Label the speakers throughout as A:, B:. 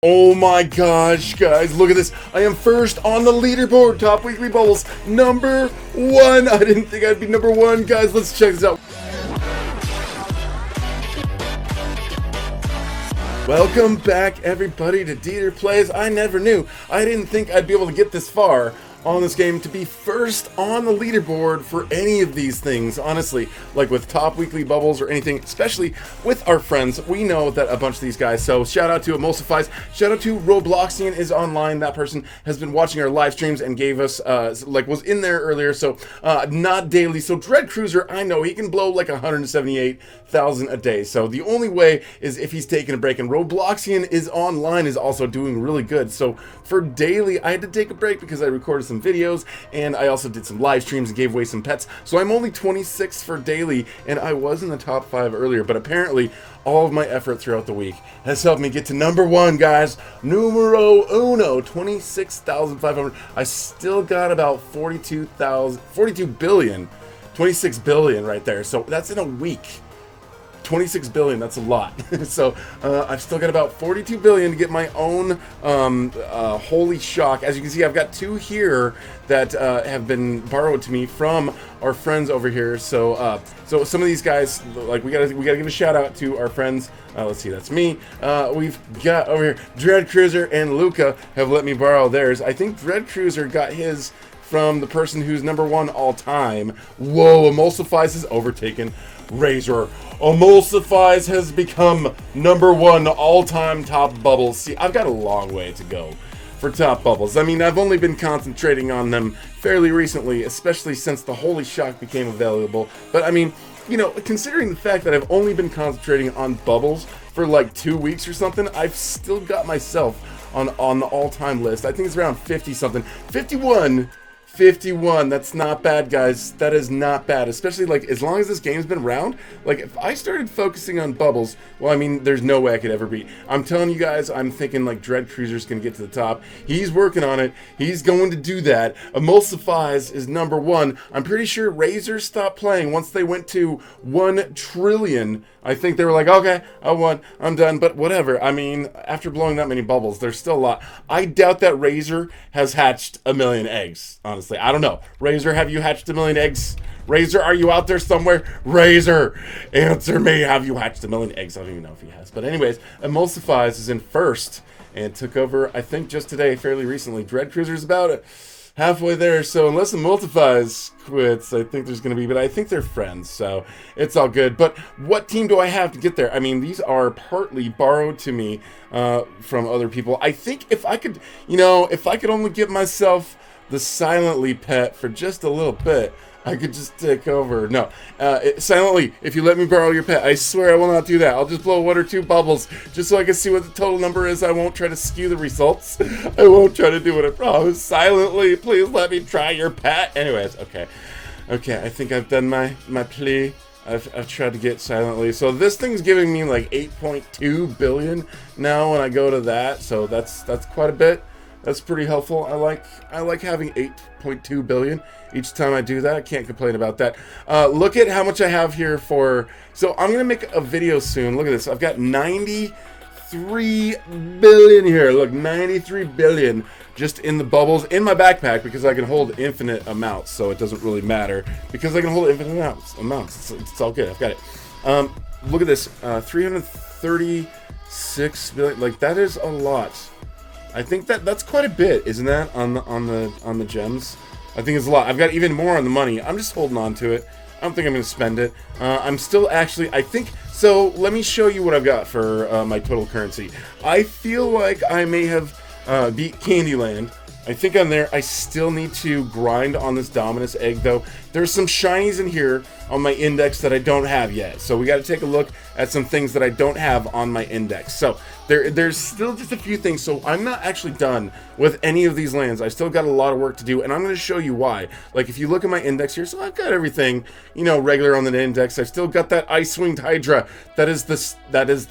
A: Oh my gosh, guys, look at this. I am first on the leaderboard, top weekly bubbles, number one. I didn't think I'd be number one, guys. Let's check this out. Welcome back, everybody, to DeeterPlays. I never knew. I didn't think I'd be able to get this far on this game to be first on the leaderboard for any of these things, honestly, like with top weekly bubbles or anything, especially with our friends. We know that a bunch of these guys, so shout out to Emulsifies, shout out to Robloxian is online. That person has been watching our live streams and gave us, was in there earlier, so not daily. So Dread Cruiser, I know he can blow like 178,000 a day, so the only way is if he's taking a break, and Robloxian is online, is also doing really good. So for daily, I had to take a break because I recorded some videos, and I also did some live streams and gave away some pets. So I'm only 26 for daily, and I was in the top 5 earlier, but apparently all of my effort throughout the week has helped me get to number one, guys. Numero uno, 26,500. I still got about 42 billion, 26 billion right there. So that's in a week. 26 billion, that's a lot. So I've still got about 42 billion to get my own holy shock. As you can see, I've got 2 here that have been borrowed to me from our friends over here. So so some of these guys, like, we gotta give a shout out to our friends. Let's see, that's me. We've got over here Dread Cruiser and Luca have let me borrow theirs. I think Dread Cruiser got his from the person who's number one all time. Whoa, Emulsifies has overtaken Razor. Emulsifies has become number one all-time top bubbles. See, I've got a long way to go for top bubbles. I mean, I've only been concentrating on them fairly recently, especially since the Holy Shock became available. But I mean, you know, considering the fact that I've only been concentrating on bubbles for like 2 weeks or something, I've still got myself on the all-time list. I think it's around 50-something. 51, that's not bad, guys. That is not bad, especially, like, as long as this game's been around. Like, if I started focusing on bubbles, well, I mean, there's no way I could ever beat. I'm telling you guys, I'm thinking, like, Dread Cruiser's gonna get to the top. He's working on it. He's going to do that. Emulsifies is number one. I'm pretty sure Razor stopped playing once they went to 1 trillion. I think they were like, okay, I won, I'm done, but whatever. I mean, after blowing that many bubbles, there's still a lot. I doubt that Razor has hatched 1 million eggs, honestly. I don't know. Razor, have you hatched 1 million eggs? Razor, are you out there somewhere? Razor, answer me. Have you hatched 1 million eggs? I don't even know if he has. But anyways, Emulsifies is in first and took over, I think, just today, fairly recently. Dread Cruiser's about halfway there, so unless Emulsifies quits, I think there's going to be, but I think they're friends, so it's all good. But what team do I have to get there? I mean, these are partly borrowed to me from other people. I think if I could, you know, if I could only give myself the Silently pet for just a little bit, I could just take over. No, Silently, if you let me borrow your pet, I swear I will not do that. I'll just blow 1 or 2 bubbles just so I can see what the total number is. I won't try to skew the results. I won't try to do what I promised. Silently, please let me try your pet. Anyways, okay, I think I've done my plea. I've tried to get Silently. So this thing's giving me like 8.2 billion now when I go to that. So that's quite a bit. That's pretty helpful. I like having 8.2 billion each time I do that. I can't complain about that. Look at how much I have here for. So I'm gonna make a video soon. Look at this. I've got 93 billion here. Look, 93 billion just in the bubbles in my backpack because I can hold infinite amounts. So it doesn't really matter because I can hold infinite amounts. It's all good. I've got it. Look at this. 336 billion. Like, that is a lot. I think that's quite a bit, isn't that, on the gems? I think it's a lot. I've got even more on the money. I'm just holding on to it. I don't think I'm going to spend it. I'm still actually, I think, so let me show you what I've got for my total currency. I feel like I may have beat Candyland. I think I'm there. I still need to grind on this Dominus egg, though. There's some shinies in here on my index that I don't have yet. So we got to take a look at some things that I don't have on my index. So there's still just a few things. So I'm not actually done with any of these lands. I still got a lot of work to do, and I'm going to show you why. Like, if you look at my index here, so I've got everything, you know, regular on the index. I've still got that Ice-Winged Hydra. That is the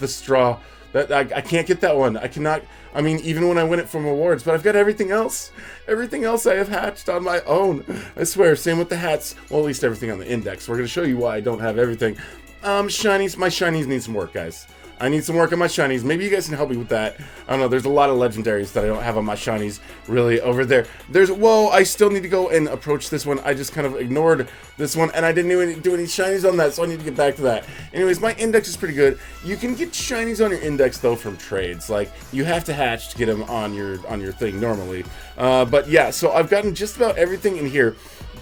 A: straw. That I can't get that one. I cannot. I mean, even when I win it from awards, but I've got everything else. Everything else I have hatched on my own. I swear. Same with the hats. Well, at least everything on the index. We're going to show you why I don't have everything. Shinies. My shinies need some work, guys. I need some work on my shinies. Maybe you guys can help me with that. I don't know. There's a lot of legendaries that I don't have on my shinies really over there. Whoa, I still need to go and approach this one. I just kind of ignored this one, and I didn't even do any shinies on that, so I need to get back to that. Anyways, my index is pretty good. You can get shinies on your index, though, from trades. Like, you have to hatch to get them on your thing normally. But yeah, so I've gotten just about everything in here.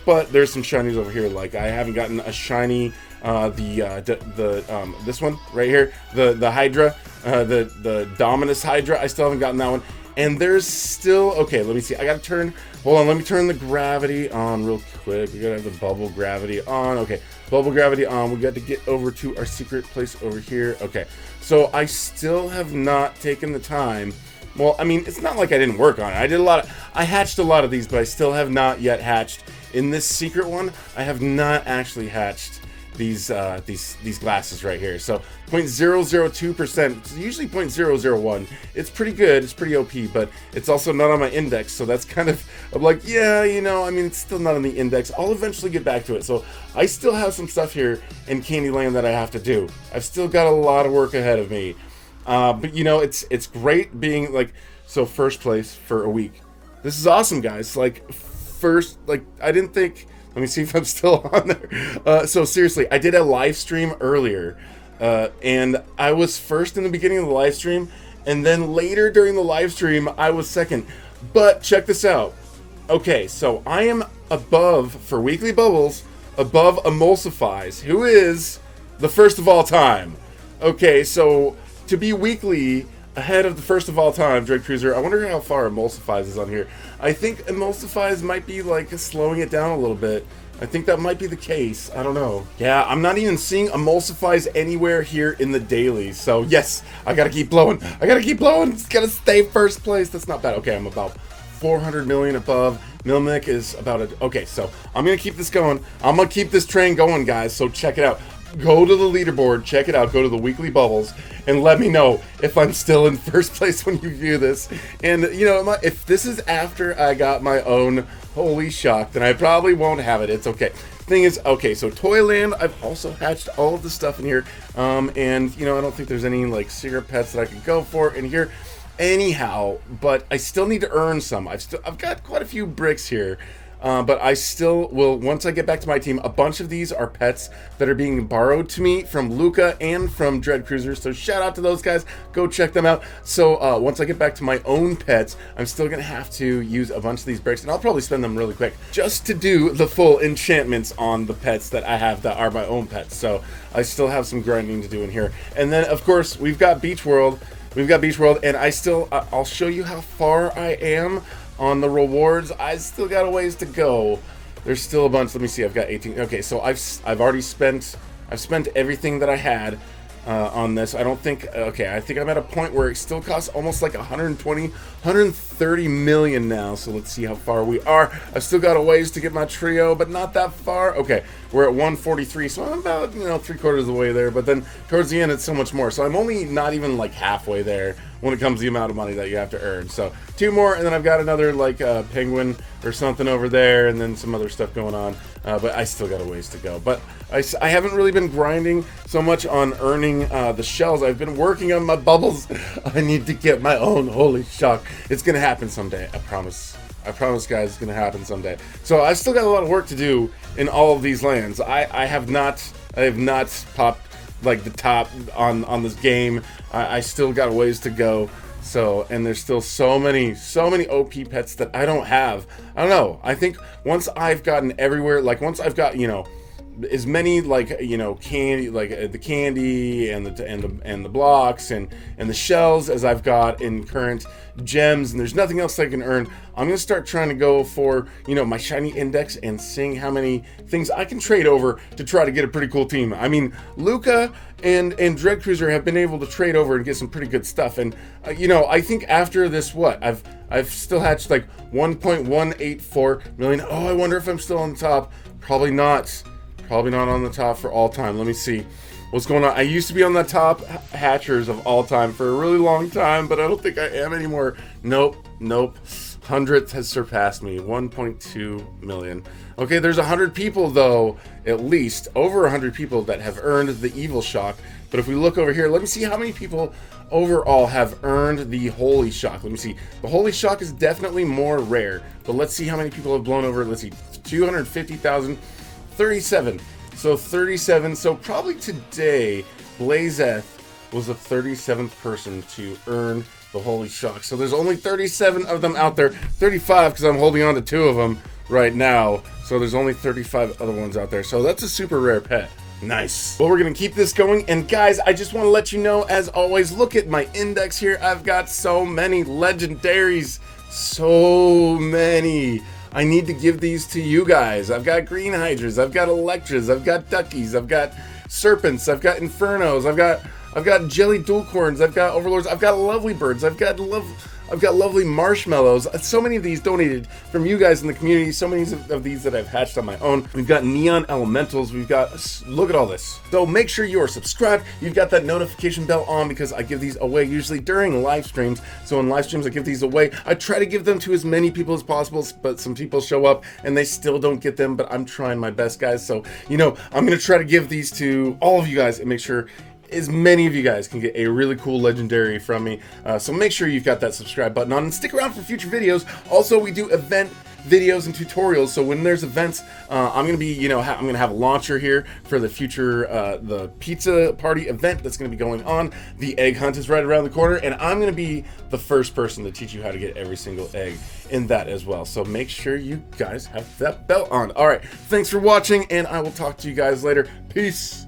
A: But there's some shinies over here. Like, I haven't gotten a shiny, this one right here, the Hydra, the Dominus Hydra. I still haven't gotten that one. And there's still, okay, let me see. I gotta turn, hold on, let me turn the gravity on real quick. We gotta have the bubble gravity on. Okay, bubble gravity on. We got to get over to our secret place over here. Okay, so I still have not taken the time. Well, I mean, it's not like I didn't work on it. I hatched a lot of these, but I still have not yet hatched. In this secret one, I have not actually hatched these glasses right here. So 0.002%, usually 0.001. It's pretty good, it's pretty OP, but it's also not on my index, so that's kind of, I'm like, yeah, you know, I mean, it's still not on the index. I'll eventually get back to it. So I still have some stuff here in Candyland that I have to do. I've still got a lot of work ahead of me. But you know, it's great being like, so first place for a week. This is awesome, guys. Like, first, like, I didn't think, let me see if I'm still on there. So seriously, I did a live stream earlier, and I was first in the beginning of the live stream, and then later during the live stream, I was second. But check this out. Okay, so I am above, for weekly bubbles, above Emulsifies, who is the first of all time. Okay, so to be weekly ahead of the first of all time, Dread Cruiser, I wonder how far Emulsifies is on here. I think Emulsifies might be like slowing it down a little bit. I think that might be the case. I don't know. Yeah, I'm not even seeing Emulsifies anywhere here in the daily. So yes, I gotta keep blowing. I gotta keep blowing. It's gotta stay first place. That's not bad. Okay, I'm about 400 million above. Milmic is about a... Okay, so I'm gonna keep this going. I'm gonna keep this train going, guys. So check it out. Go to the leaderboard, check it out, go to the weekly bubbles, and let me know if I'm still in first place when you view this. And, you know, if this is after I got my own Holy Shock, then I probably won't have it. It's okay. Thing is, okay, so Toyland, I've also hatched all of the stuff in here. And, you know, I don't think there's any, like, secret pets that I could go for in here. Anyhow, but I still need to earn some. I've got quite a few bricks here. But I still will, once I get back to my team, a bunch of these are pets that are being borrowed to me from Luca and from Dread Cruiser, so shout out to those guys, go check them out. So once I get back to my own pets, I'm still going to have to use a bunch of these bricks, and I'll probably spend them really quick, just to do the full enchantments on the pets that I have that are my own pets. So I still have some grinding to do in here. And then, of course, we've got Beach World, and I'll show you how far I am on the rewards. I still got a ways to go. There's still a bunch. Let me see. I've got 18. Okay, so I've already spent everything that I had on this. I don't think. Okay, I think I'm at a point where it still costs almost like 130 million now. So let's see how far we are. I've still got a ways to get my trio, but not that far. Okay, we're at 143, so I'm about, you know, 3/4 of the way there. But then towards the end, it's so much more. So I'm only not even like halfway there when it comes to the amount of money that you have to earn. So 2 more, and then I've got another like penguin or something over there, and then some other stuff going on. But I still got a ways to go. But I haven't really been grinding so much on earning the shells. I've been working on my bubbles. I need to get my own Holy Shock. It's gonna happen someday. I promise. I promise, guys, it's gonna happen someday. So I've still got a lot of work to do in all of these lands. I have not popped like the top on this game. I still got a ways to go. So, and there's still so many OP pets that I don't have. I don't know. I think once I've gotten everywhere, like once I've got, you know, as many, like, you know, candy, like the candy and the blocks and the shells as I've got in current gems, and there's nothing else I can earn, I'm gonna start trying to go for, you know, my shiny index and seeing how many things I can trade over to try to get a pretty cool team. I mean, Luca and Dread Cruiser have been able to trade over and get some pretty good stuff, and you know, I think after this, what I've still hatched like 1.184 million. Oh, I wonder if I'm still on the top. Probably not. Probably not on the top for all time. Let me see what's going on. I used to be on the top hatchers of all time for a really long time, but I don't think I am anymore. Nope. 100th has surpassed me. 1.2 million. Okay, there's 100 people though, at least over 100 people that have earned the evil shock. But if we look over here, let me see how many people overall have earned the Holy Shock. Let me see. The Holy Shock is definitely more rare, but let's see how many people have blown over. Let's see, 250,000, 37. So 37. So probably today, Blazeth was the 37th person to earn the Holy Shock. So there's only 37 of them out there. 35 because I'm holding on to 2 of them right now. So there's only 35 other ones out there. So that's a super rare pet. Nice. Well, we're gonna keep this going, and guys, I just want to let you know, as always, look at my index here. I've got so many legendaries, so many. I need to give these to you guys. I've got green hydras, I've got electras, I've got duckies, I've got serpents, I've got infernos, I've got jelly dualcorns, I've got overlords, I've got lovely birds, I've got lovely marshmallows. So many of these donated from you guys in the community. So many of these that I've hatched on my own. We've got neon elementals. We've got, look at all this. So make sure you are subscribed. You've got that notification bell on because I give these away usually during live streams. So in live streams, I give these away. I try to give them to as many people as possible, but some people show up and they still don't get them, but I'm trying my best, guys. So, you know, I'm going to try to give these to all of you guys and make sure as many of you guys can get a really cool legendary from me. So make sure you've got that subscribe button on and stick around for future videos. Also, we do event videos and tutorials, so when there's events, I'm gonna be, you know, I'm gonna have a launcher here for the future the pizza party event that's gonna be going on. The egg hunt is right around the corner, and I'm gonna be the first person to teach you how to get every single egg in that as well. So make sure you guys have that bell on. All right, thanks for watching, and I will talk to you guys later. Peace.